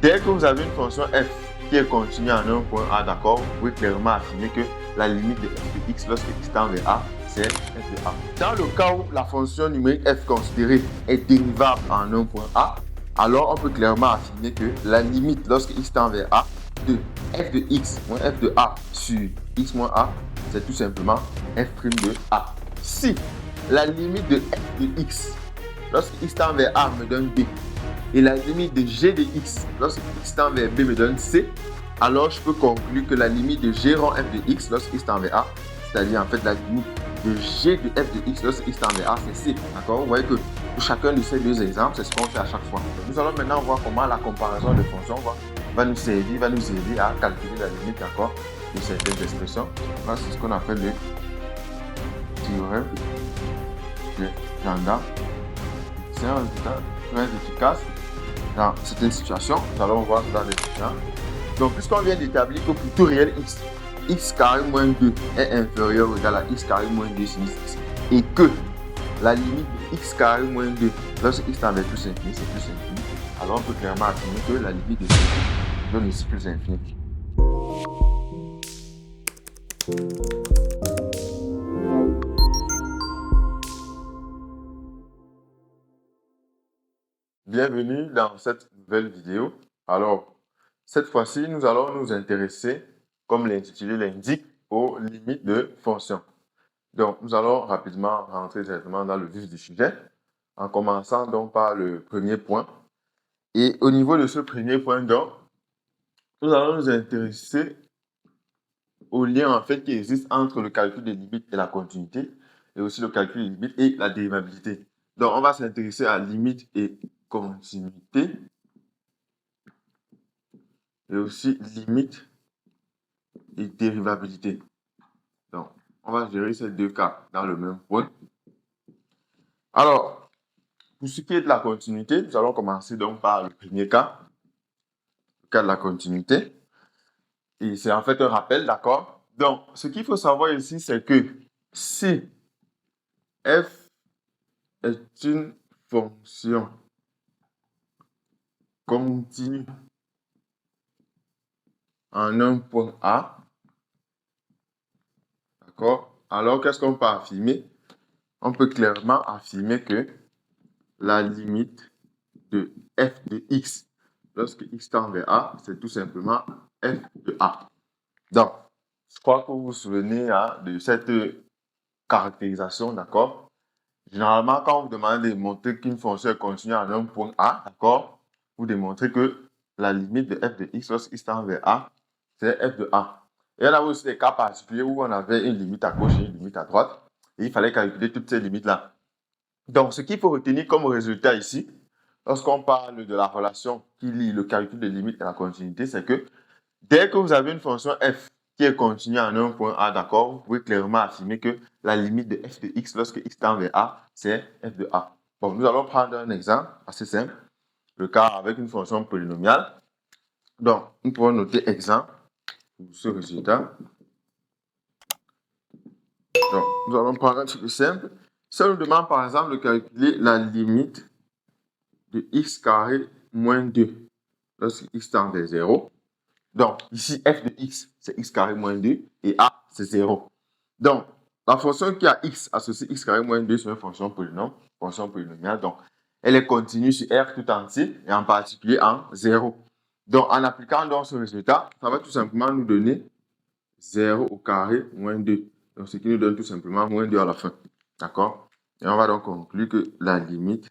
Dès que vous avez une fonction f qui est continue en un point A, d'accord, vous pouvez clairement affirmer que la limite de f de x lorsque x tend vers A, c'est f de A. Dans le cas où la fonction numérique f considérée est dérivable en un point A, alors on peut clairement affirmer que la limite lorsque x tend vers A de f de x moins f de A sur x moins A, c'est tout simplement f' de A. Si la limite de f de x lorsque x tend vers A me donne B, et la limite de g de x lorsque x tend vers B me donne C, alors je peux conclure que la limite de g rond f de x lorsque x tend vers A, c'est-à-dire en fait la limite de g de f de x lorsque x tend vers A, c'est C. D'accord? Vous voyez que pour chacun de ces deux exemples, c'est ce qu'on fait à chaque fois. Donc, nous allons maintenant voir comment la comparaison de fonctions va nous aider à calculer la limite, d'accord, de certaines expressions. Là, c'est ce qu'on appelle le théorème de Janda. C'est un résultat très efficace dans certaines situations. Nous allons voir dans les situations. Donc, puisqu'on vient d'établir que pour tout réel x, x carré moins 2 est inférieur ou égal à x carré moins 2 sin x, et que la limite de x carré moins 2 lorsque x tend vers plus infini, c'est plus infini, alors on peut clairement affirmer que la limite de c donne aussi plus infini. Bienvenue dans cette nouvelle vidéo. Alors, cette fois-ci, nous allons nous intéresser, comme l'intitulé l'indique, aux limites de fonctions. Donc, nous allons rapidement rentrer directement dans le vif du sujet, en commençant donc par le premier point. Et au niveau de ce premier point, donc, nous allons nous intéresser au lien en fait qui existe entre le calcul des limites et la continuité, et aussi le calcul des limites et la dérivabilité. Donc, on va s'intéresser à limites et continuité, et aussi limite et dérivabilité. Donc, on va gérer ces deux cas dans le même point. Alors, pour ce qui est de la continuité, nous allons commencer donc par le premier cas, le cas de la continuité. Et c'est en fait un rappel, d'accord? Donc, ce qu'il faut savoir ici, c'est que si f est une fonction continue en un point A, d'accord? Alors, qu'est-ce qu'on peut affirmer? On peut clairement affirmer que la limite de f de x lorsque x tend vers A, c'est tout simplement f de A. Donc, je crois que vous vous souvenez de cette caractérisation, d'accord? Généralement, quand vous demandez de montrer qu'une fonction est continue en un point A, d'accord, vous démontrez que la limite de f de x lorsque x tend vers A, c'est f de A. Et il y en a aussi des cas particuliers où on avait une limite à gauche et une limite à droite, et il fallait calculer toutes ces limites-là. Donc, ce qu'il faut retenir comme résultat ici, lorsqu'on parle de la relation qui lie le calcul des limites et la continuité, c'est que dès que vous avez une fonction f qui est continue en un point A, d'accord, vous pouvez clairement affirmer que la limite de f de x lorsque x tend vers A, c'est f de A. Bon, nous allons prendre un exemple assez simple, le cas avec une fonction polynomiale. Donc, nous pouvons noter exemple pour ce résultat. Donc, nous allons prendre un truc simple. Ça nous demande par exemple de calculer la limite de x carré moins 2 lorsque x tend vers 0. Donc, ici, f de x, c'est x carré moins 2 et a, c'est 0. Donc, la fonction qui a x associée x carré moins 2 c'est une fonction polynomiale. Donc, elle est continue sur R tout entier et en particulier en 0. Donc, en appliquant donc ce résultat, ça va tout simplement nous donner 0 au carré moins 2. Donc, ce qui nous donne tout simplement moins 2 à la fin. D'accord? Et on va donc conclure que la limite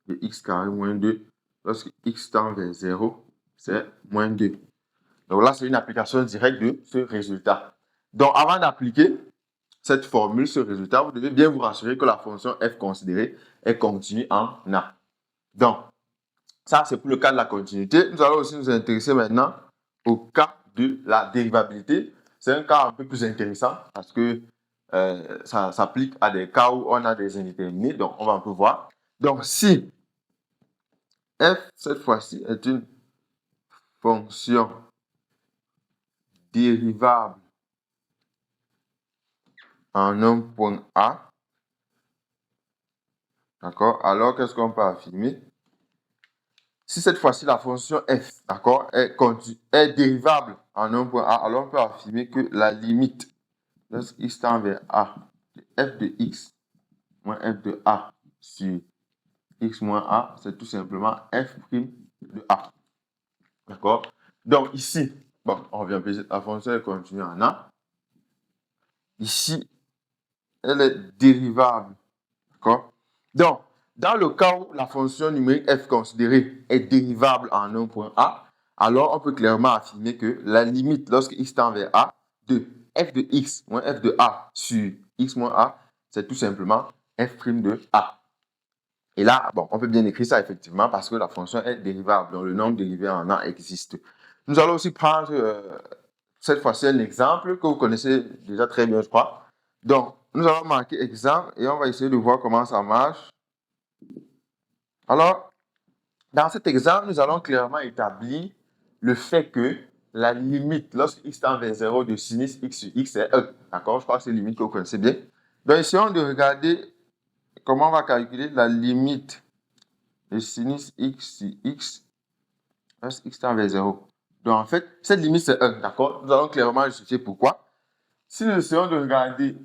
de x carré moins 2 lorsque x tend vers 0, c'est moins 2. Donc là, c'est une application directe de ce résultat. Donc, avant d'appliquer cette formule, ce résultat, vous devez bien vous rassurer que la fonction f considérée est continue en A. Donc, ça, c'est pour le cas de la continuité. Nous allons aussi nous intéresser maintenant au cas de la dérivabilité. C'est un cas un peu plus intéressant parce que ça s'applique à des cas où on a des indéterminés. Donc, on va un peu voir. Donc, si f, cette fois-ci, est une fonction dérivable en un point A, d'accord? Alors, qu'est-ce qu'on peut affirmer? Si cette fois-ci la fonction f, d'accord, est dérivable en un point A, alors on peut affirmer que la limite lorsque x tend vers A de f de x moins f de A sur x moins A, c'est tout simplement f' de A. D'accord? Donc ici, bon, on revient, la fonction est continue en A. Ici, elle est dérivable. D'accord? Donc, dans le cas où la fonction numérique f considérée est dérivable en un point A, alors on peut clairement affirmer que la limite lorsque x tend vers A de f de x moins f de A sur x moins A, c'est tout simplement f' de A. Et là, bon, on peut bien écrire ça effectivement parce que la fonction est dérivable, donc le nombre dérivé en A existe. Nous allons aussi prendre cette fois-ci un exemple que vous connaissez déjà très bien, je crois. Donc, nous allons marquer exemple et on va essayer de voir comment ça marche. Alors, dans cet exemple, nous allons clairement établir le fait que la limite lorsque x tend vers 0 de sinus x sur x est 1. D'accord? Je crois que c'est une limite que vous connaissez bien. Donc, essayons de regarder comment on va calculer la limite de sinus x sur x lorsque x tend vers 0. Donc, en fait, cette limite, c'est 1. D'accord? Nous allons clairement justifier pourquoi. Si nous essayons de regarder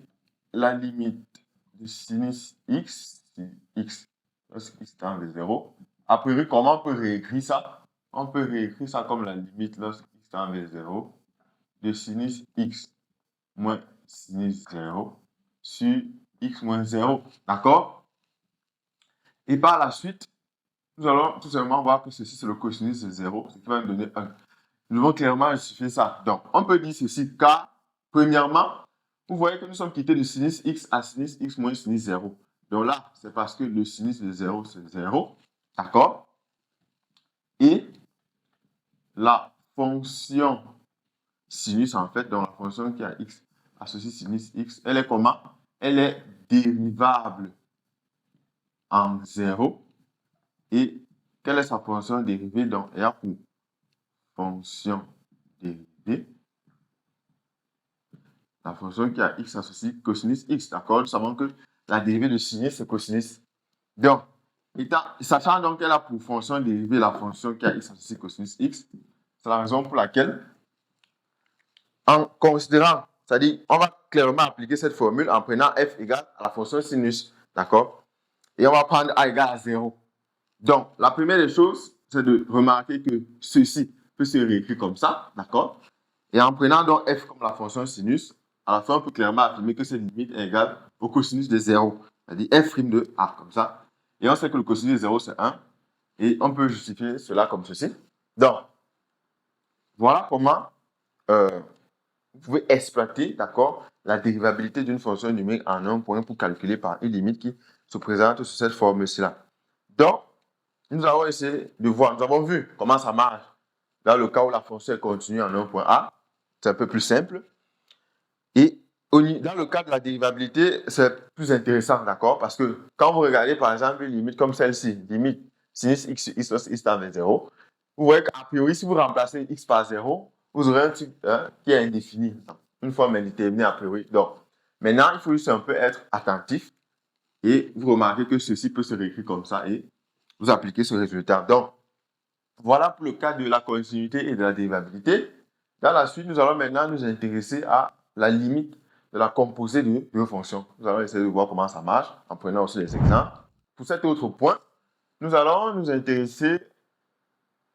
la limite de sinus x sur x lorsque x tend vers 0, a priori, comment on peut réécrire ça? On peut réécrire ça comme la limite lorsque x tend vers 0 de sinus x moins sinus 0 sur x moins 0. D'accord? Et par la suite, nous allons tout simplement voir que ceci, c'est le cosinus de 0, ce qui va nous donner 1. Nous devons clairement justifier ça. Donc, on peut dire ceci car, premièrement, vous voyez que nous sommes quittés de sinus x à sinus x moins sinus 0. Donc là, c'est parce que le sinus de 0, c'est 0. D'accord? Et la fonction sinus, en fait, donc la fonction qui a x associée sinus x, elle est comment? Elle est dérivable en 0. Et quelle est sa fonction dérivée? Donc, il y a pour fonction dérivée la fonction qui a x associée cosinus x. D'accord? Nous savons que la dérivée de sinus, c'est cosinus. Donc, sachant donc qu'elle a pour fonction dérivée la fonction qui a x associée cosinus x, c'est la raison pour laquelle, en considérant, c'est-à-dire, on va clairement appliquer cette formule en prenant f égale à la fonction sinus. D'accord? Et on va prendre a égale à 0. Donc, la première des choses, c'est de remarquer que ceci peut se réécrire comme ça. D'accord? Et en prenant donc f comme la fonction sinus, à la fin, on peut clairement affirmer que cette limite est égale au cosinus de 0. C'est-à-dire f' de a, comme ça. Et on sait que le cosinus de 0, c'est 1. Et on peut justifier cela comme ceci. Donc, voilà comment vous pouvez exploiter, d'accord, la dérivabilité d'une fonction numérique en un point pour calculer par une limite qui se présente sous cette formule-là. Donc, nous allons essayer de voir, nous avons vu comment ça marche dans le cas où la fonction est continue en un point A. C'est un peu plus simple. Et dans le cas de la dérivabilité, c'est plus intéressant, d'accord? Parce que quand vous regardez, par exemple, une limite comme celle-ci, limite sinus x sur x lorsque x tend vers 0, vous voyez qu'a priori, si vous remplacez x par 0, vous aurez un truc qui est indéfini, une forme indéterminée a priori. Donc, maintenant, il faut juste un peu être attentif et vous remarquez que ceci peut se réécrire comme ça et vous appliquez ce résultat. Donc, voilà pour le cas de la continuité et de la dérivabilité. Dans la suite, nous allons maintenant nous intéresser à la limite de la composée de deux fonctions. Nous allons essayer de voir comment ça marche en prenant aussi des exemples. Pour cet autre point, nous allons nous intéresser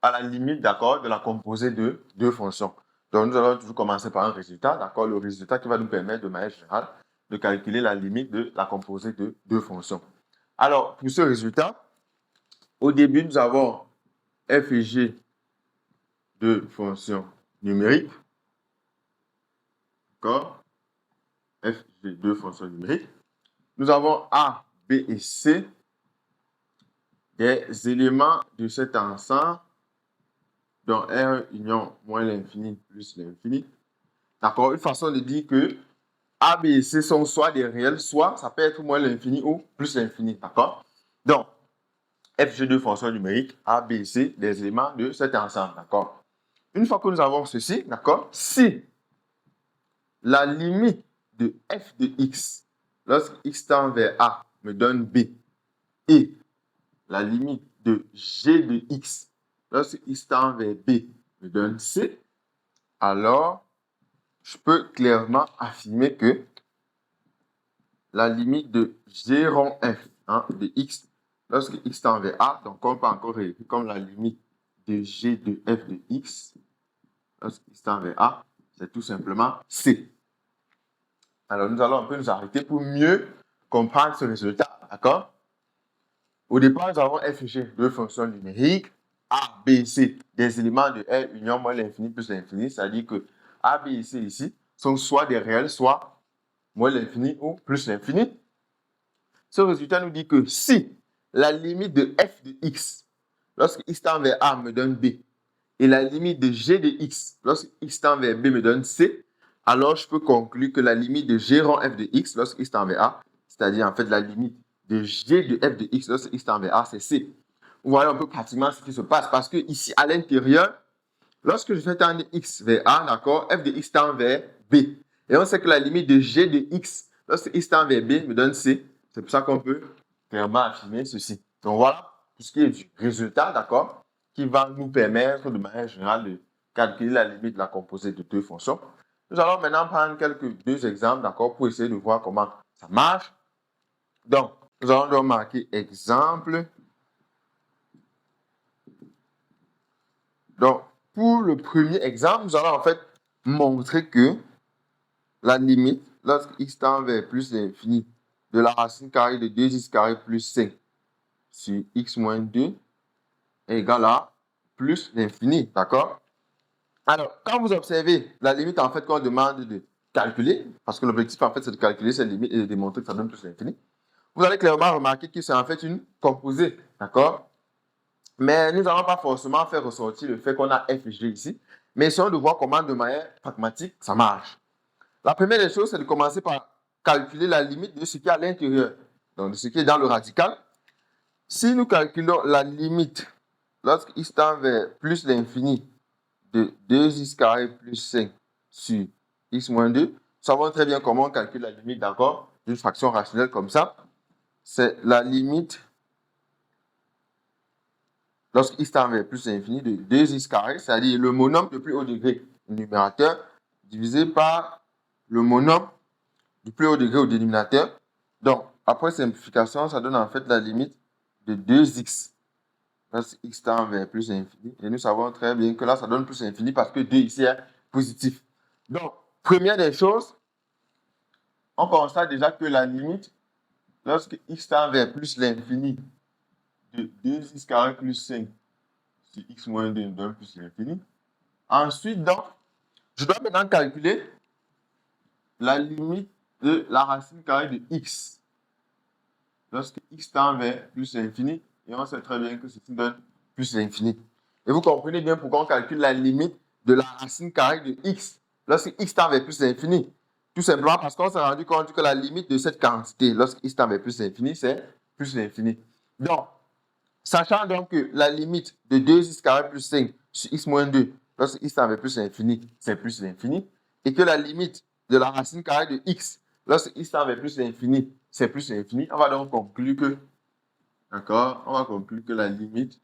à la limite, d'accord, de la composée de deux fonctions. Donc, nous allons toujours commencer par un résultat, d'accord, le résultat qui va nous permettre de manière générale de calculer la limite de la composée de deux fonctions. Alors, pour ce résultat, au début, nous avons f et g de fonctions numériques. D'accord? F, G, deux fonctions numériques. Nous avons A, B et C, des éléments de cet ensemble, dont R union moins l'infini plus l'infini. D'accord? Une façon de dire que A, B et C sont soit des réels, soit ça peut être moins l'infini ou plus l'infini. D'accord? Donc, F, G, deux fonctions numériques, A, B et C, des éléments de cet ensemble. D'accord? Une fois que nous avons ceci, d'accord? Si la limite de f de x, lorsque x tend vers A, me donne B, et la limite de g de x lorsque x tend vers b me donne c, alors je peux clairement affirmer que la limite de g rond f de x lorsque x tend vers a, donc on peut encore réécrire comme la limite de g de f de x lorsque x tend vers a, c'est tout simplement c. Alors nous allons un peu nous arrêter pour mieux comprendre ce résultat, d'accord? Au départ, nous avons f et g, deux fonctions numériques, a, b et c, des éléments de R union moins l'infini plus l'infini, c'est-à-dire que a, b et c ici sont soit des réels, soit moins l'infini ou plus l'infini. Ce résultat nous dit que si la limite de f de x, lorsque x tend vers a, me donne b, et la limite de g de x, lorsque x tend vers b, me donne c, alors je peux conclure que la limite de g rond f de x, lorsque x tend vers a, c'est-à-dire en fait la limite de g de f de x, lorsque x tend vers a, c'est c. Vous voyez un peu pratiquement ce qui se passe, parce que ici, à l'intérieur, lorsque je fais tendre x vers a, d'accord, f de x tend vers b. Et on sait que la limite de g de x, lorsque x tend vers b, me donne c. C'est pour ça qu'on peut clairement affirmer ceci. Donc voilà, tout ce qui est du résultat, d'accord, qui va nous permettre de manière générale de calculer la limite de la composée de deux fonctions. Nous allons maintenant prendre deux exemples, d'accord, pour essayer de voir comment ça marche. Donc, nous allons donc marquer exemple. Donc, pour le premier exemple, nous allons en fait montrer que la limite, lorsque x tend vers plus l'infini, de la racine carrée de 2x carré plus 5 sur x moins 2 est égal à plus l'infini, d'accord? Alors, quand vous observez la limite en fait qu'on demande de calculer, parce que l'objectif en fait c'est de calculer cette limite et de démontrer que ça donne plus l'infini, vous allez clairement remarquer que c'est en fait une composée, d'accord? Mais nous n'allons pas forcément faire ressortir le fait qu'on a f et g ici, mais essayons de voir comment de manière pragmatique ça marche. La première des choses, c'est de commencer par calculer la limite de ce qui est à l'intérieur, donc de ce qui est dans le radical. Si nous calculons la limite lorsque x tend vers plus l'infini de 2x carré plus 5 sur x moins 2, nous savons très bien comment on calcule la limite, d'accord, d'une fraction rationnelle comme ça. C'est la limite lorsque x tend vers plus l'infini de 2x carré, c'est-à-dire le monombre de plus haut degré au numérateur divisé par le monombre du plus haut degré au dénominateur. Donc, après simplification, ça donne en fait la limite de 2x lorsque x tend vers plus l'infini. Et nous savons très bien que là, ça donne plus l'infini parce que 2 ici est positif. Donc, première des choses, on constate déjà que la limite, lorsque x tend vers plus l'infini de 2x carré plus 5 sur x moins 2 nous donne plus l'infini. Ensuite, donc, je dois maintenant calculer la limite de la racine carrée de x lorsque x tend vers plus l'infini, et on sait très bien que ceci donne plus l'infini. Et vous comprenez bien pourquoi on calcule la limite de la racine carrée de x lorsque x tend vers plus l'infini. Tout simplement parce qu'on s'est rendu compte que la limite de cette quantité lorsque x tend vers plus l'infini, c'est plus l'infini. Donc, sachant donc que la limite de 2x carré plus 5 sur x moins 2 lorsque x tend vers plus l'infini, c'est plus l'infini, et que la limite de la racine carrée de x lorsque x tend vers plus l'infini, c'est plus l'infini, on va donc conclure que, d'accord, on va conclure que la limite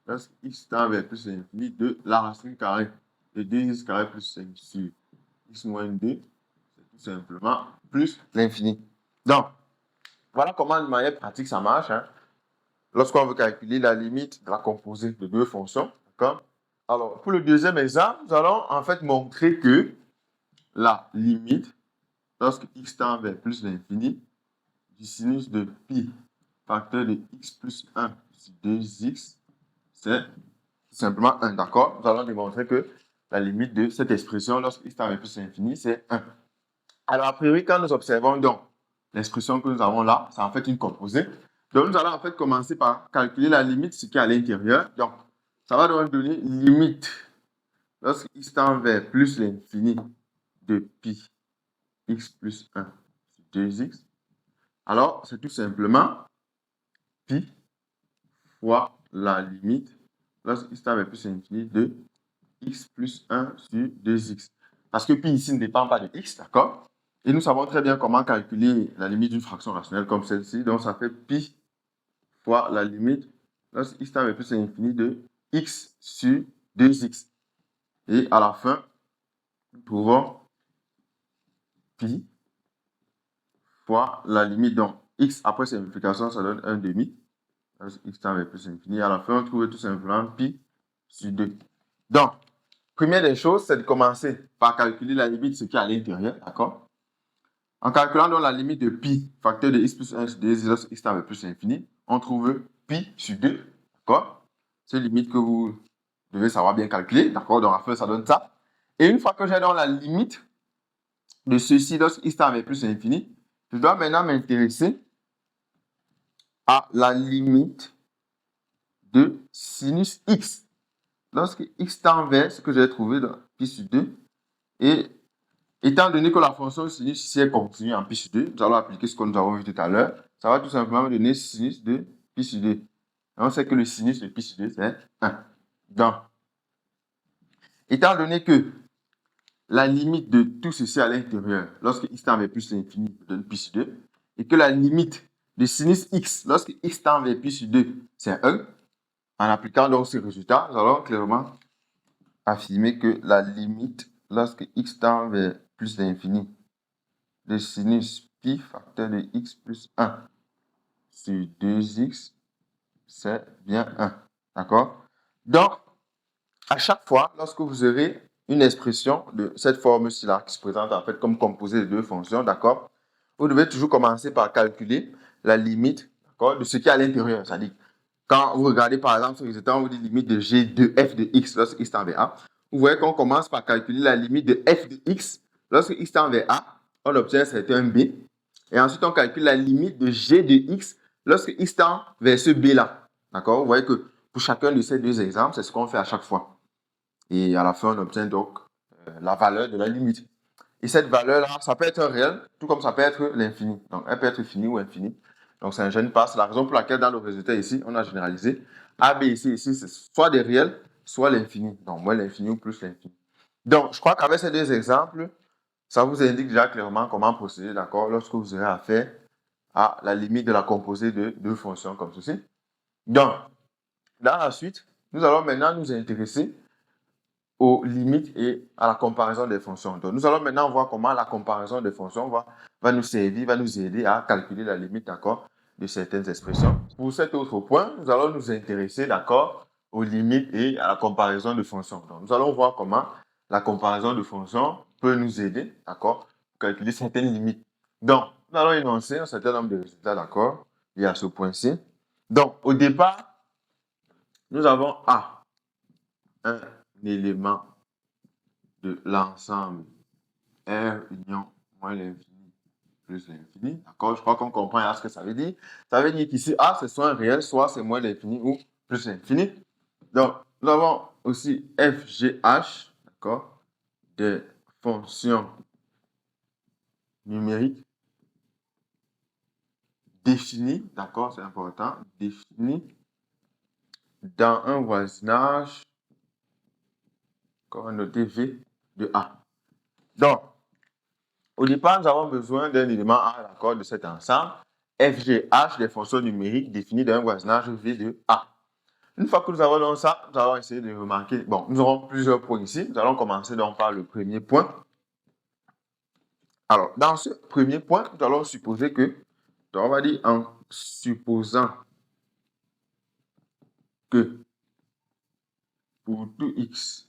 lorsque x tend vers plus l'infini de la racine carrée de 2x carré plus 5 sur x moins 2, c'est tout simplement plus l'infini. Donc, voilà comment de manière pratique ça marche, hein, lorsqu'on veut calculer la limite de la composée de deux fonctions, d'accord? Alors, pour le deuxième exemple, nous allons en fait montrer que la limite, lorsque x tend vers plus l'infini, du sinus de pi facteur de x plus 1 sur 2x, c'est tout simplement 1, d'accord? Nous allons démontrer que la limite de cette expression, lorsque x tend vers plus l'infini, c'est 1. Alors, a priori, quand nous observons donc l'expression que nous avons là, c'est en fait une composée. Donc, nous allons en fait commencer par calculer la limite, ce qui est à l'intérieur. Donc, ça va donc donner limite lorsque x tend vers plus l'infini de pi x plus 1 sur 2x. Alors, c'est tout simplement pi fois la limite lorsque x tend vers plus l'infini de x plus 1 sur 2x. Parce que pi ici ne dépend pas de x, d'accord? Et nous savons très bien comment calculer la limite d'une fraction rationnelle comme celle-ci. Donc, ça fait pi fois la limite lorsque x tend vers plus l'infini de x sur 2x. Et à la fin, nous trouvons pi fois la limite. Donc, x après simplification, ça donne 1 demi. X tend vers plus infini. À la fin, on trouve tout simplement pi sur 2. Donc, première des choses, c'est de commencer par calculer la limite de ce qui est à l'intérieur, d'accord? En calculant donc la limite de pi, facteur de x plus 1 sur 2, lorsque x tend vers plus infini, on trouve pi sur 2, d'accord? C'est une limite que vous devez savoir bien calculer, d'accord? Donc, à la fin, ça donne ça. Et une fois que j'ai donc la limite de ceci lorsque x tend vers plus infini, je dois maintenant m'intéresser à la limite de sinus x. Lorsque x tend vers ce que j'ai trouvé dans pi sur 2, et étant donné que la fonction sinus ici est continue en pi sur 2, nous allons appliquer ce que nous avons vu tout à l'heure. Ça va tout simplement me donner sinus de pi sur 2. Et on sait que le sinus de pi sur 2, c'est 1. Donc, étant donné que la limite de tout ceci à l'intérieur, lorsque x tend vers plus l'infini, me donne pi sur 2, et que la limite de sinus x, lorsque x tend vers pi sur 2, c'est 1, en appliquant donc ce résultat, nous allons clairement affirmer que la limite, lorsque x tend vers plus l'infini, de sinus pi facteur de x plus 1 sur 2x, c'est bien 1. D'accord? Donc, à chaque fois, lorsque vous aurez une expression de cette forme-ci-là, qui se présente en fait comme composé de deux fonctions, d'accord, vous devez toujours commencer par calculer la limite, d'accord, de ce qui est à l'intérieur. C'est-à-dire, quand vous regardez par exemple ce résultat, on vous dit limite de g de f de x lorsque x tend vers a. Vous voyez qu'on commence par calculer la limite de f de x lorsque x tend vers a. On obtient un certain b. Et ensuite, on calcule la limite de g de x lorsque x tend vers ce b-là. D'accord? Vous voyez que pour chacun de ces deux exemples, c'est ce qu'on fait à chaque fois. Et à la fin, on obtient donc la valeur de la limite. Et cette valeur-là, ça peut être réel, tout comme ça peut être l'infini. Donc, elle peut être finie ou infinie. Donc, ça ne gêne pas. C'est la raison pour laquelle, dans le résultat ici, on a généralisé. A, B, ici, c'est soit des réels, soit l'infini. Donc, moins l'infini ou plus l'infini. Donc, je crois qu'avec ces deux exemples, ça vous indique déjà clairement comment procéder, d'accord, lorsque vous aurez affaire à la limite de la composée de deux fonctions comme ceci. Donc, dans la suite, nous allons maintenant nous intéresser aux limites et à la comparaison des fonctions. Donc, nous allons maintenant voir comment la comparaison des fonctions va nous servir, va nous aider à calculer la limite, d'accord, de certaines expressions. Pour cet autre point, nous allons nous intéresser, d'accord, aux limites et à la comparaison de fonctions. Donc, nous allons voir comment la comparaison de fonctions peut nous aider, d'accord, pour calculer certaines limites. Donc, nous allons énoncer un certain nombre de résultats, d'accord, liés à ce point-ci. Donc, au départ, nous avons A, un élément de l'ensemble R union moins l'infini plus l'infini. D'accord? Je crois qu'on comprend ce que ça veut dire. Ça veut dire qu'ici, A, c'est soit un réel, soit c'est moins l'infini ou plus l'infini. Donc, nous avons aussi FGH, d'accord, des fonctions numériques définies, d'accord, c'est important, définies dans un voisinage qu'on a noté V de A. Donc, au départ, nous avons besoin d'un élément A, d'accord, de cet ensemble, FGH des fonctions numériques définies dans un voisinage V de A. Une fois que nous avons donc ça, nous allons essayer de remarquer, bon, nous aurons plusieurs points ici. Nous allons commencer donc par le premier point. Alors, dans ce premier point, nous allons supposer que, donc on va dire en supposant que pour tout x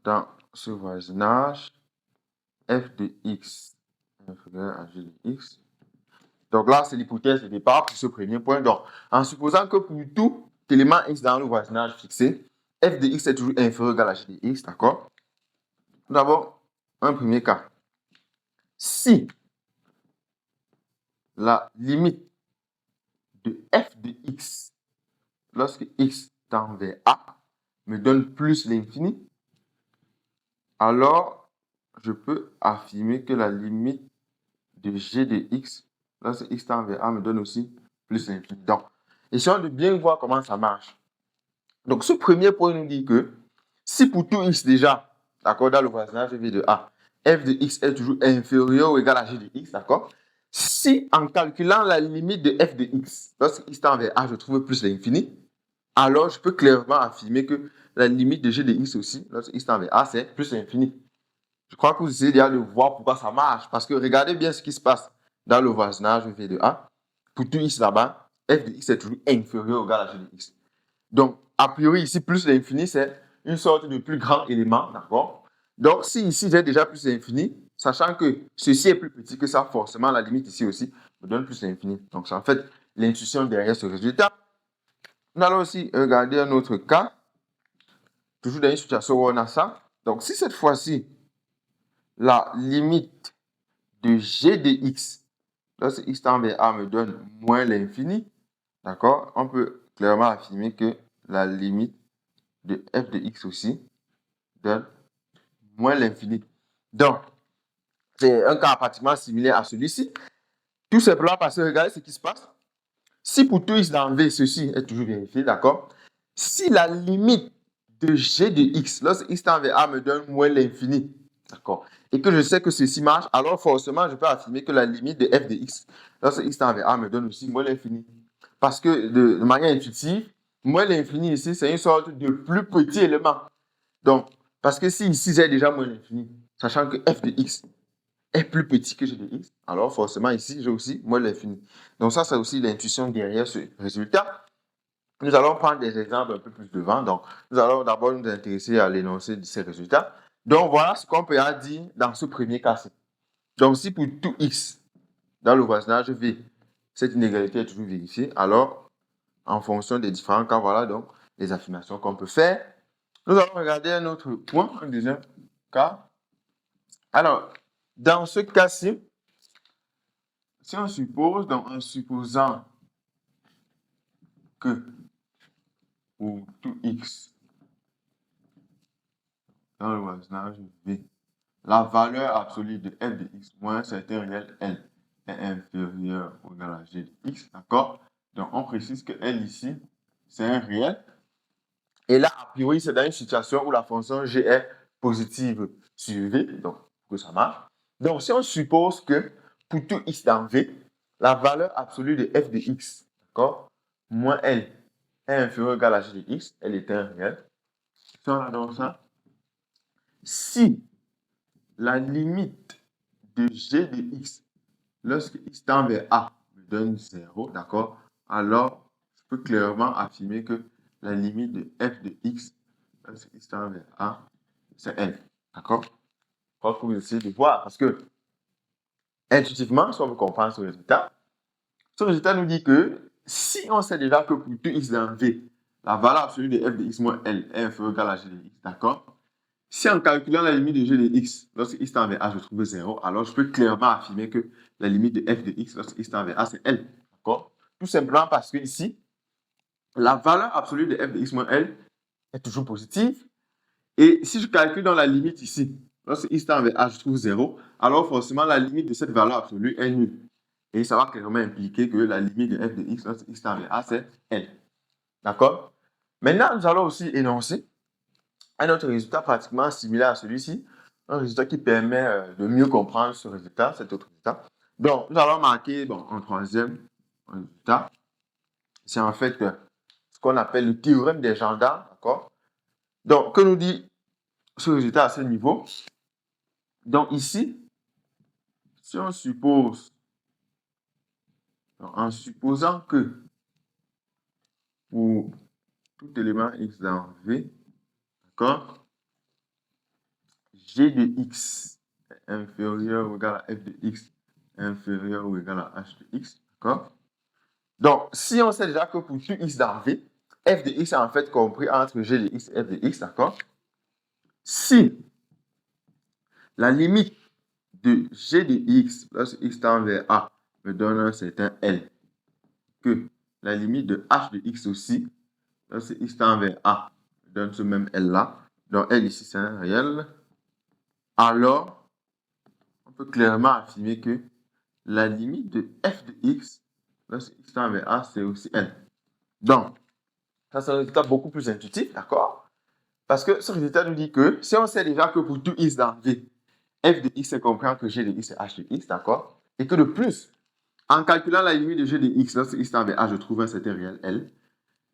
dans ce voisinage, f de x inférieur à g de x. Donc là, c'est l'hypothèse de départ pour ce premier point. Donc, en supposant que pour tout élément x dans le voisinage fixé, f de x est toujours inférieur ou égal à g de x, d'accord? Nous avons un premier cas. Si la limite de f de x, lorsque x tend vers a, me donne plus l'infini, alors je peux affirmer que la limite de g de x, lorsque x tend vers a, me donne aussi plus l'infini. Donc, essayons de bien voir comment ça marche. Donc, ce premier point nous dit que si pour tout x déjà, d'accord, dans le voisinage v de a, f de x est toujours inférieur ou égal à g de x, d'accord, si en calculant la limite de f de x, lorsque x tend vers a, je trouve plus l'infini, alors je peux clairement affirmer que la limite de g de x aussi, lorsque x tend vers a, c'est plus l'infini. Je crois que vous essayez déjà de voir pourquoi ça marche. Parce que regardez bien ce qui se passe dans le voisinage v de a. Pour tout x là-bas, f de x est toujours inférieur ou égal à g de x. Donc, a priori, ici, plus l'infini, c'est une sorte de plus grand élément, d'accord? Donc, si ici, j'ai déjà plus l'infini, sachant que ceci est plus petit que ça, forcément, la limite ici aussi me donne plus l'infini. Donc, c'est en fait l'intuition derrière ce résultat. Nous allons aussi regarder un autre cas, toujours dans une situation où on a ça. Donc, si cette fois-ci, la limite de g de x, lorsque x tend vers a me donne moins l'infini, d'accord? On peut clairement affirmer que la limite de f de x aussi donne moins l'infini. Donc, c'est un cas pratiquement similaire à celui-ci. Tout simplement parce que regardez ce qui se passe. Si pour tout x dans v, ceci est toujours vérifié, d'accord? Si la limite de g de x, lorsque x tend vers a me donne moins l'infini, d'accord? Et que je sais que ceci marche, alors forcément, je peux affirmer que la limite de f de x, lorsque x tend vers a me donne aussi moins l'infini. Parce que de manière intuitive, moins l'infini ici, c'est une sorte de plus petit élément. Donc, parce que si ici j'ai déjà moins l'infini, sachant que f de x est plus petit que g de x, alors forcément ici j'ai aussi moins l'infini. Donc ça, c'est aussi l'intuition derrière ce résultat. Nous allons prendre des exemples un peu plus devant. Donc, nous allons d'abord nous intéresser à l'énoncé de ces résultats. Donc, voilà ce qu'on peut dire dans ce premier cas-ci. Donc, si pour tout x, dans le voisinage V, cette inégalité est toujours vérifiée, alors, en fonction des différents cas, voilà donc les affirmations qu'on peut faire. Nous allons regarder un autre point, un deuxième cas. Alors, dans ce cas-ci, si on suppose, donc en supposant que pour tout x dans le voisinage V, la valeur absolue de f de x moins un certain réel L est inférieure ou égal à g de x, d'accord? Donc, on précise que L ici, c'est un réel. Et là, a priori, c'est dans une situation où la fonction g est positive sur v, donc que ça marche. Donc, si on suppose que pour tout x dans v, la valeur absolue de f de x, d'accord, moins L est inférieure ou égal à g de x, elle est un réel. Si on a donc ça, si la limite de g de x, lorsque x tend vers a, me donne 0, d'accord, alors je peux clairement affirmer que la limite de f de x, lorsque x tend vers a, c'est L, d'accord? Je crois que vous essayez de voir, parce que intuitivement, si on veut comprendre ce résultat nous dit que si on sait déjà que pour tout x dans v, la valeur absolue de f de x moins L est inférieure ou égale à g de x, d'accord? Si en calculant la limite de g de x, lorsque x tend vers a, je trouve 0, alors je peux clairement affirmer que la limite de f de x, lorsque x tend vers a, c'est L. D'accord? Tout simplement parce que ici, la valeur absolue de f de x moins L est toujours positive. Et si je calcule dans la limite ici, lorsque x tend vers a, je trouve 0, alors forcément la limite de cette valeur absolue est nulle. Et ça va clairement impliquer que la limite de f de x, lorsque x tend vers a, c'est L. D'accord? Maintenant, nous allons aussi énoncer un autre résultat pratiquement similaire à celui-ci, un résultat qui permet de mieux comprendre ce résultat, cet autre résultat. Donc, nous allons marquer un troisième résultat. C'est en fait ce qu'on appelle le théorème des gendarmes, d'accord? Donc, que nous dit ce résultat à ce niveau? Donc, ici, si on suppose, en supposant que pour tout élément x dans V, d'accord, g de x est inférieur ou égal à f de x inférieur ou égal à h de x, d'accord? Donc, si on sait déjà que pour tout x dans V, f de x est en fait compris entre g de x et f de x, d'accord? Si la limite de g de x lorsque x tend vers a me donne un certain L, que la limite de h de x aussi lorsque x tend vers a me donne ce même L là, donc L ici c'est un réel, alors on peut clairement affirmer que la limite de f de x lorsque x tend vers a, c'est aussi L. Donc, ça c'est un résultat beaucoup plus intuitif, d'accord? Parce que ce résultat nous dit que si on sait déjà que pour tout x dans V, f de x est compris entre g de x et h de x, d'accord? Et que de plus, en calculant la limite de g de x lorsque x tend vers a, je trouve un certain réel L.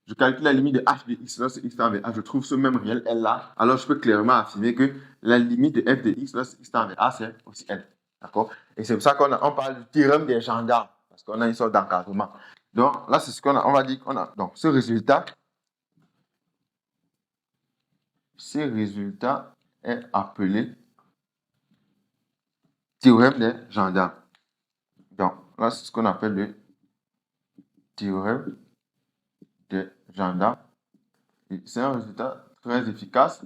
je calcule la limite de f de x lorsque x tend vers a, je trouve ce même réel L là, alors je peux clairement affirmer que la limite de f de x lorsque x tend vers a, c'est aussi L. D'accord? Et c'est pour ça qu'on parle du théorème des gendarmes, parce qu'on a une sorte d'encadrement. Donc là, c'est ce qu'on a, on va dire qu'on a. Donc ce résultat est appelé théorème des gendarmes. Donc là, c'est ce qu'on appelle le théorème des gendarmes. C'est un résultat très efficace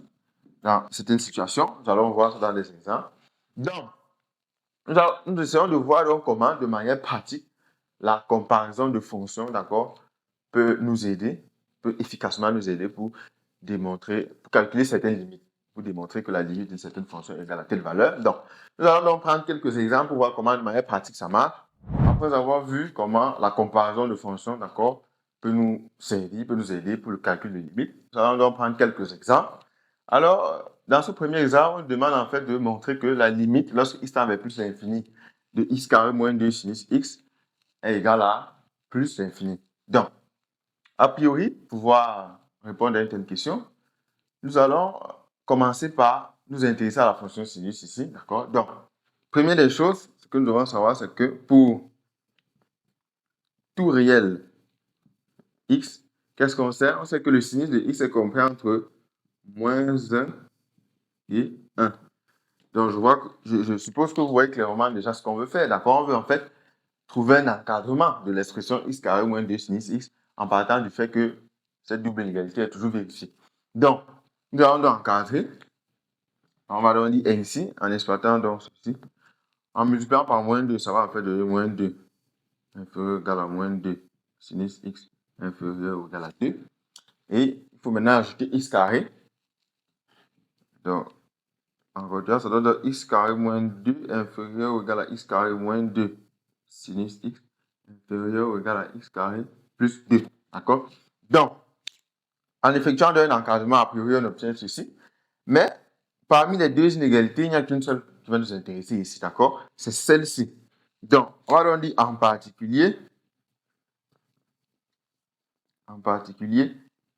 dans certaines situations. Nous allons voir ça dans des exemples. Donc, nous essayons de voir donc comment, de manière pratique, la comparaison de fonctions, d'accord, peut nous aider, peut efficacement nous aider pour démontrer, pour calculer certaines limites, pour démontrer que la limite d'une certaine fonction est égale à telle valeur. Donc, nous allons donc prendre quelques exemples pour voir comment, de manière pratique, ça marche. Après avoir vu comment la comparaison de fonctions, d'accord, peut nous servir, peut nous aider pour le calcul de limites, nous allons donc prendre quelques exemples. Alors, dans ce premier exemple, on demande en fait de montrer que la limite, lorsque x tend vers plus l'infini, de x carré moins 2 sinus x est égale à plus l'infini. Donc, a priori, pour pouvoir répondre à une telle question, nous allons commencer par nous intéresser à la fonction sinus ici, d'accord? Donc, première des choses, ce que nous devons savoir, c'est que pour tout réel x, qu'est-ce qu'on sait? On sait que le sinus de x est compris entre moins 1 et 1. Donc, je suppose que vous voyez clairement déjà ce qu'on veut faire, d'accord? On veut en fait trouver un encadrement de l'expression x carré moins 2 sinus x en partant du fait que cette double inégalité est toujours vérifiée. Donc, nous allons donc encadrer. On va donc dire ainsi, en exploitant donc ceci. En multipliant par moins 2, ça va en fait donner moins 2 inférieur ou égal à moins 2 sinus x inférieur ou égal à 2. Et il faut maintenant ajouter x carré. Donc, en retour, ça donne x carré moins 2 inférieur ou égal à x carré moins 2 sinus x inférieur ou égal à x carré plus 2. D'accord? Donc, en effectuant un encadrement, a priori, on obtient ceci. Mais, parmi les deux inégalités, il n'y a qu'une seule qui va nous intéresser ici. D'accord? C'est celle-ci. Donc, on va donc dire en particulier,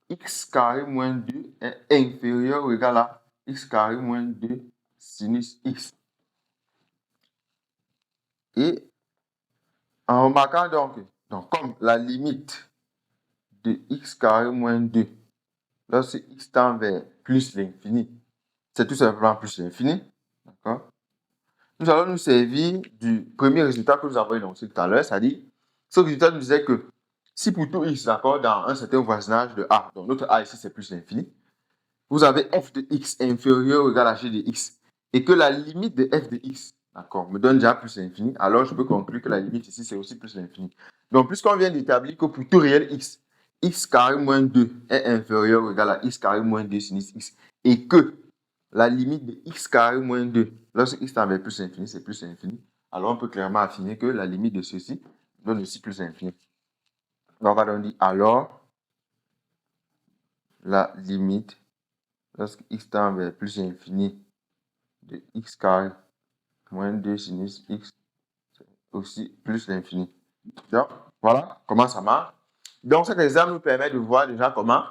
x carré moins 2 est inférieur ou égal à x carré moins 2 sinus x. Et en remarquant donc comme la limite de x carré moins 2, lorsque x tend vers plus l'infini, c'est tout simplement plus l'infini. D'accord? Nous allons nous servir du premier résultat que nous avons énoncé tout à l'heure, c'est-à-dire, ce résultat nous disait que si pour tout x, d'accord, dans un certain voisinage de a, donc notre a ici c'est plus l'infini, vous avez f de x inférieur ou égal à g de x, et que la limite de f de x, d'accord, me donne déjà plus l'infini, alors je peux conclure que la limite ici c'est aussi plus l'infini. Donc, puisqu'on vient d'établir que pour tout réel x, x carré moins 2 est inférieur ou égal à x carré moins 2 sinus x, et que la limite de x carré moins 2, lorsque x tend vers plus l'infini, c'est plus l'infini, alors on peut clairement affirmer que la limite de ceci donne aussi plus l'infini. Donc, on va donc dire alors la limite lorsque x tend vers plus l'infini de x carré moins 2 sinus x, c'est aussi plus l'infini. Donc, voilà comment ça marche. Donc, cet exemple nous permet de voir déjà comment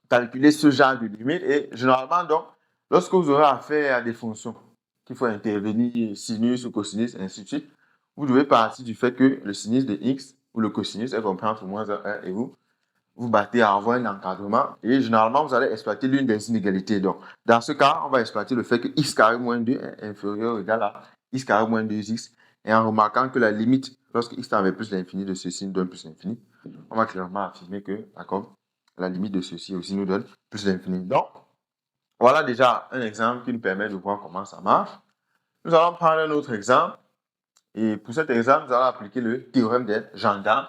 calculer ce genre de limite. Et généralement, donc, lorsque vous aurez affaire à des fonctions qu'il faut intervenir sinus ou cosinus, ainsi de suite, vous devez partir du fait que le sinus de x ou le cosinus est compris entre moins 1 et vous battez à avoir un encadrement. Et généralement, vous allez exploiter l'une des inégalités. Donc, dans ce cas, on va exploiter le fait que x carré moins 2 est inférieur ou égal à x carré moins 2x. Et en remarquant que la limite, lorsque x tend vers plus l'infini de ceci nous donne plus l'infini, on va clairement affirmer que, d'accord, la limite de ceci aussi nous donne plus l'infini. Donc, voilà déjà un exemple qui nous permet de voir comment ça marche. Nous allons prendre un autre exemple. Et pour cet exemple, nous allons appliquer le théorème des gendarmes.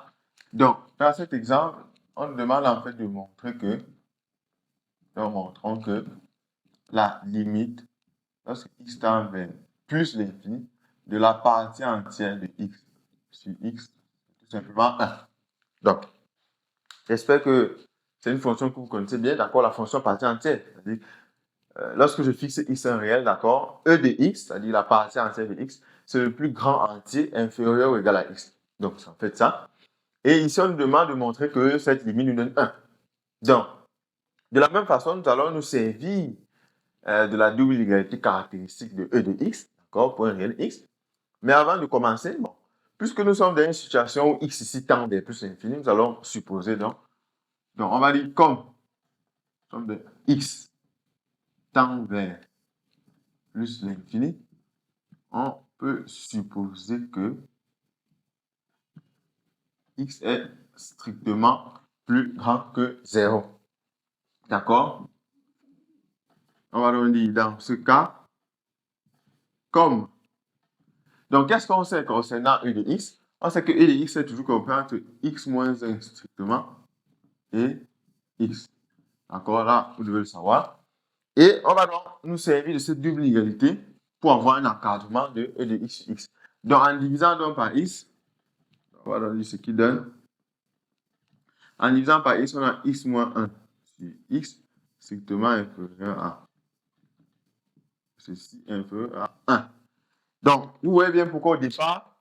Donc, dans cet exemple, on nous demande en fait de montrer que, nous montrons que la limite, lorsque x tend vers plus l'infini, de la partie entière de x sur x, c'est tout simplement 1. Donc, j'espère que c'est une fonction que vous connaissez bien, d'accord, la fonction partie entière. C'est-à-dire, lorsque je fixe x un réel, d'accord, e de x, c'est-à-dire la partie entière de x, c'est le plus grand entier inférieur ou égal à x. Donc, c'est en fait ça. Et ici, on nous demande de montrer que cette limite nous donne 1. Donc, de la même façon, nous allons nous servir de la double égalité caractéristique de E de x, d'accord, pour un réel x. Mais avant de commencer, bon, puisque nous sommes dans une situation où x ici tend vers plus l'infini, nous allons supposer donc on va dire comme de x tend vers plus l'infini, on peut supposer que x est strictement plus grand que 0. D'accord? On va donc dire dans ce cas, comme. Donc, qu'est-ce qu'on sait concernant e de x? On sait que e de x est toujours compris entre x moins 1 strictement et x. D'accord? Là, vous devez le savoir. Et on va donc nous servir de cette double égalité pour avoir un encadrement de e de x sur x. Donc, en divisant donc par x, on va donc dire ce qui donne. En divisant par x, on a x moins 1 sur x strictement inférieur à ceci inférieur à 1. Donc, vous voyez bien pourquoi au départ,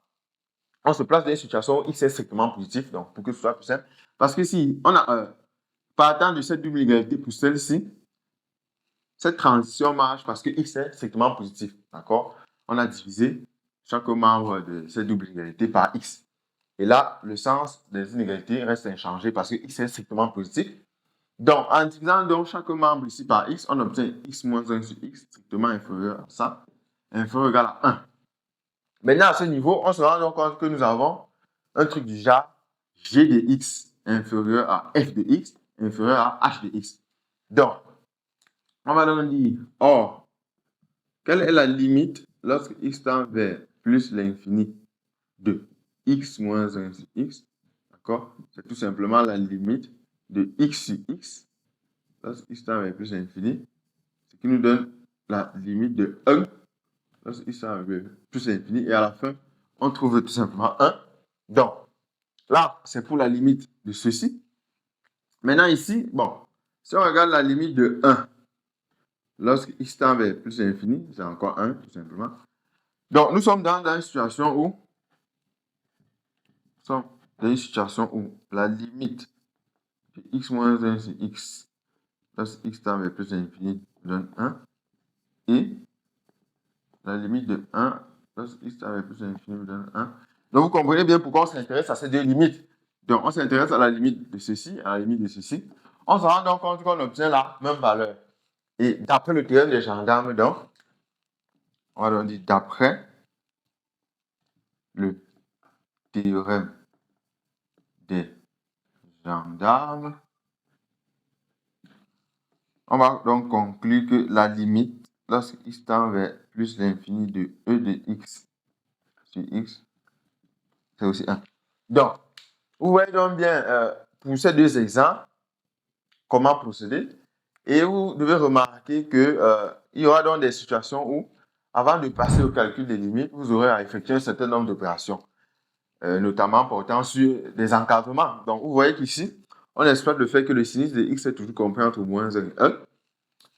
on se place dans une situation où x est strictement positif, donc pour que ce soit plus simple. Parce que si on a partant de cette double égalité pour celle-ci, cette transition marche parce que x est strictement positif. D'accord? On a divisé chaque membre de cette double égalité par x. Et là, le sens des inégalités reste inchangé parce que x est strictement positif. Donc, en divisant donc chaque membre ici par x, on obtient x moins 1 sur x strictement inférieur à ça, inférieur ou égal à 1. Maintenant, à ce niveau, on se rend donc compte que nous avons un truc du genre g de x inférieur à f de x inférieur à h de x. Donc, on va donc dire, or, quelle est la limite lorsque x tend vers plus l'infini de x moins 1 sur x? D'accord? C'est tout simplement la limite de x sur x lorsque x tend vers plus l'infini, ce qui nous donne la limite de 1 lorsque x tend vers plus l'infini. Et à la fin, on trouve tout simplement 1. Donc, là, c'est pour la limite de ceci. Maintenant, ici, bon, si on regarde la limite de 1, lorsque x tend vers plus l'infini, c'est encore 1, tout simplement. Donc, nous sommes dans une situation où la limite de x moins 1 sur x, lorsque x tend vers plus l'infini, donne 1. Et la limite de 1, lorsque x tend vers plus l'infini, donne 1. Donc, vous comprenez bien pourquoi on s'intéresse à ces deux limites. Donc, on s'intéresse à la limite de ceci, à la limite de ceci. On se rend donc compte qu'on obtient la même valeur. Et d'après le théorème des gendarmes, donc, on va donc dire d'après le théorème des gendarmes, on va donc conclure que la limite, lorsque x tend vers plus l'infini de e de x sur x, c'est aussi 1. Donc, vous voyez donc bien, pour ces deux exemples, comment procéder. Et vous devez remarquer qu'il y aura donc des situations où, avant de passer au calcul des limites, vous aurez à effectuer un certain nombre d'opérations, notamment portant sur des encadrements. Donc, vous voyez qu'ici, on exploite le fait que le sinus de x est toujours compris entre moins 1 et 1.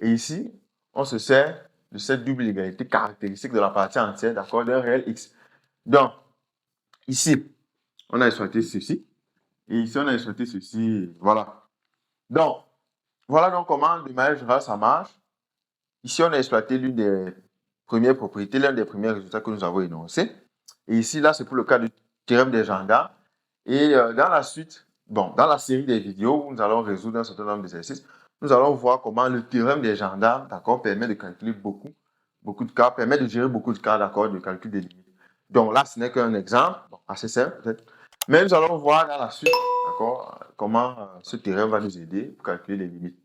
Et ici, on se sert de cette double égalité caractéristique de la partie entière, d'accord, d'un réel x. Donc, ici, on a exploité ceci. Et ici, on a exploité ceci. Voilà. Donc, voilà donc comment, de manière générale, ça marche. Ici, on a exploité l'une des premières propriétés, l'un des premiers résultats que nous avons énoncés. Et ici, là, c'est pour le cas du théorème des gendarmes. Et dans la suite, dans la série des vidéos où nous allons résoudre un certain nombre d'exercices, nous allons voir comment le théorème des gendarmes, d'accord, permet de calculer beaucoup de cas, permet de gérer beaucoup de cas, d'accord, de calcul des limites. Donc là, ce n'est qu'un exemple, assez simple peut-être. Mais nous allons voir dans la suite, d'accord, comment ce théorème va nous aider pour calculer les limites.